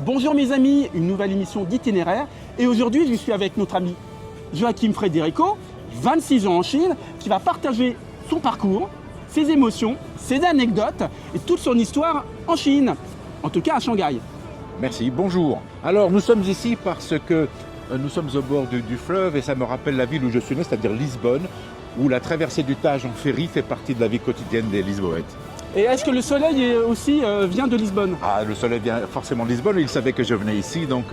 Bonjour mes amis, une nouvelle émission d'Itinéraire. Et aujourd'hui, je suis avec notre ami Joachim Frederico, 26 ans en Chine, qui va partager son parcours, ses émotions, ses anecdotes et toute son histoire en Chine, en tout cas à Shanghai. Merci, bonjour. Alors nous sommes ici parce que nous sommes au bord du fleuve et ça me rappelle la ville où je suis né, c'est-à-dire Lisbonne, où la traversée du Tage en ferry fait partie de la vie quotidienne des Lisboètes. Et est-ce que le soleil aussi vient de Lisbonne? Ah, le soleil vient forcément de Lisbonne, il savait que je venais ici, donc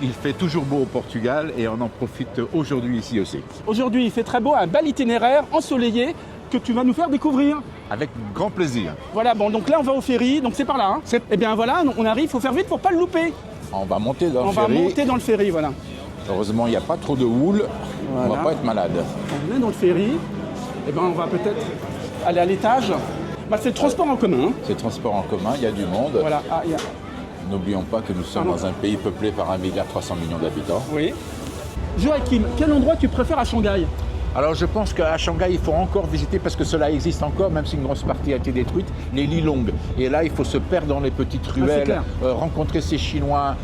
il fait toujours beau au Portugal et on en profite aujourd'hui ici aussi. Aujourd'hui, il fait très beau, un bel itinéraire ensoleillé que tu vas nous faire découvrir. Avec grand plaisir. Voilà, bon, donc là, on va au ferry, donc c'est par là. Hein. Eh bien voilà, on arrive, il faut faire vite pour pas le louper. On va monter dans On le ferry. va monter dans le ferry, voilà. Heureusement, il n'y a pas trop de houle, on ne Voilà. va pas être malade. On est dans le ferry, eh bien on va peut-être aller à l'étage. Bah, c'est le transport en commun. Hein. C'est transport en commun, il y a du monde. Voilà, ah, il y a... N'oublions pas que nous sommes Pardon. dans un pays peuplé par 1,3 milliard d'habitants. Oui. Joachim, quel endroit tu préfères à Shanghai? Alors je pense qu'à Shanghai, il faut encore visiter, parce que cela existe encore, même si une grosse partie a été détruite, les Lilong. Et là, il faut se perdre dans les petites ruelles, clair. rencontrer ces Chinois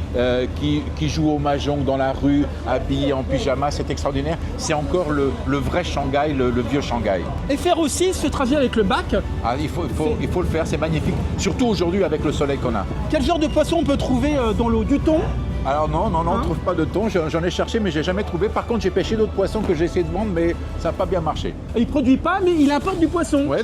qui jouent au mahjong dans la rue, habillés en pyjama, c'est extraordinaire. C'est encore le vrai Shanghai, le vieux Shanghai. Et faire aussi ce trajet avec le bac. Ah, il faut le faire, c'est magnifique, surtout aujourd'hui avec le soleil qu'on a. Quel genre de poisson on peut trouver dans l'eau? Du thon? Alors non, on ne trouve pas de thon, j'en ai cherché mais j'ai jamais trouvé. Par contre, j'ai pêché d'autres poissons que j'ai essayé de vendre, mais ça n'a pas bien marché. Il ne produit pas, mais il importe du poisson. Oui,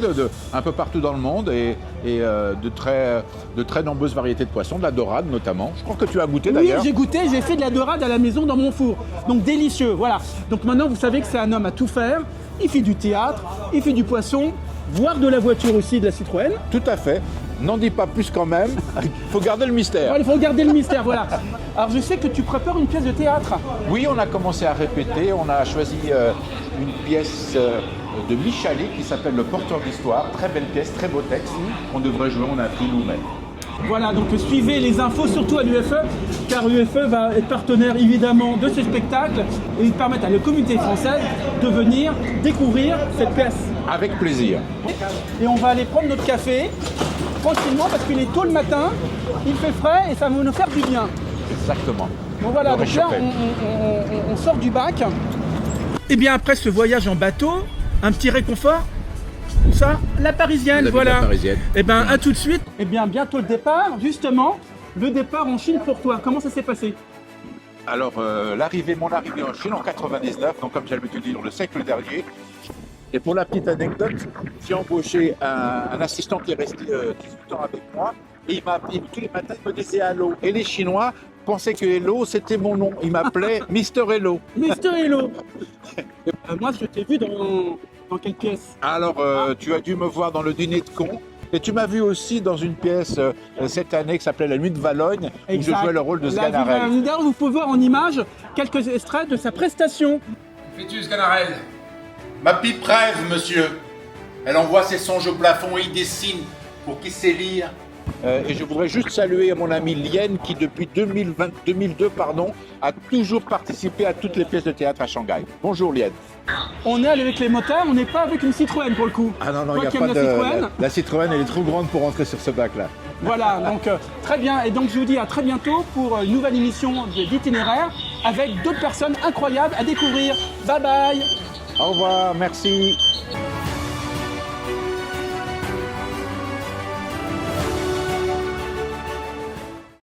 un peu partout dans le monde et de très nombreuses variétés de poissons, de la dorade notamment. Je crois que tu as goûté Oui, d'ailleurs. j'ai goûté, j'ai fait de la dorade à la maison dans mon four. Donc délicieux, voilà. Donc maintenant, vous savez que c'est un homme à tout faire. Il fait du théâtre, il fait du poisson, voire de la voiture aussi, de la Citroën. Tout à fait. N'en dis pas plus quand même. Il faut garder le mystère. Voilà, il faut garder le mystère, voilà. Alors je sais que tu prépares une pièce de théâtre. Oui, on a commencé à répéter. On a choisi une pièce de Michali qui s'appelle Le Porteur d'Histoire. Très belle pièce, très beau texte. On devrait jouer, on a pris nous-mêmes. Voilà, donc suivez les infos surtout à l'UFE, car l'UFE va être partenaire évidemment de ce spectacle et il permet à la communauté française de venir découvrir cette pièce. Avec plaisir. Et on va aller prendre notre café tranquillement parce qu'il est tôt le matin, il fait frais et ça va nous faire du bien. Exactement. Bon voilà, Le donc là réchauffé. on sort du bac. Et bien après ce voyage en bateau, un petit réconfort. Ça, la Parisienne, La voilà. ville Parisienne. Et bien à tout de suite. Et bien bientôt le départ, justement, le départ en Chine pour toi. Comment ça s'est passé? Alors, mon arrivée en Chine en 99, donc comme j'avais dit dans le siècle dernier. Et pour la petite anecdote, j'ai embauché un assistant qui est resté 18 ans avec moi. Et il m'a appelé tous les matins, il me disait Hello. Et les Chinois pensaient que Hello, c'était mon nom. Il m'appelait Mister Hello. Mister Hello. Moi, je t'ai vu dans quelle pièce? Alors, tu as dû me voir dans le dîner de con. Et tu m'as vu aussi dans une pièce cette année qui s'appelait La Nuit de Valogne, où je jouais le rôle de Sganarelle. D'ailleurs, vous pouvez voir en image quelques extraits de sa prestation. Fais-tu, Sganarelle? Ma pipe rêve, monsieur. Elle envoie ses songes au plafond et y dessine pour qui sait lire. Et je voudrais juste saluer mon ami Lien qui, depuis 2002, a toujours participé à toutes les pièces de théâtre à Shanghai. Bonjour Lien. On est avec les motards, on n'est pas avec une Citroën pour le coup. Ah non, Toi il n'y a qui pas aimes de... la Citroën. La Citroën, elle est trop grande pour rentrer sur ce bac-là. Voilà, donc très bien. Et donc je vous dis à très bientôt pour une nouvelle émission d'Itinéraire avec d'autres personnes incroyables à découvrir. Bye bye. Au revoir, merci.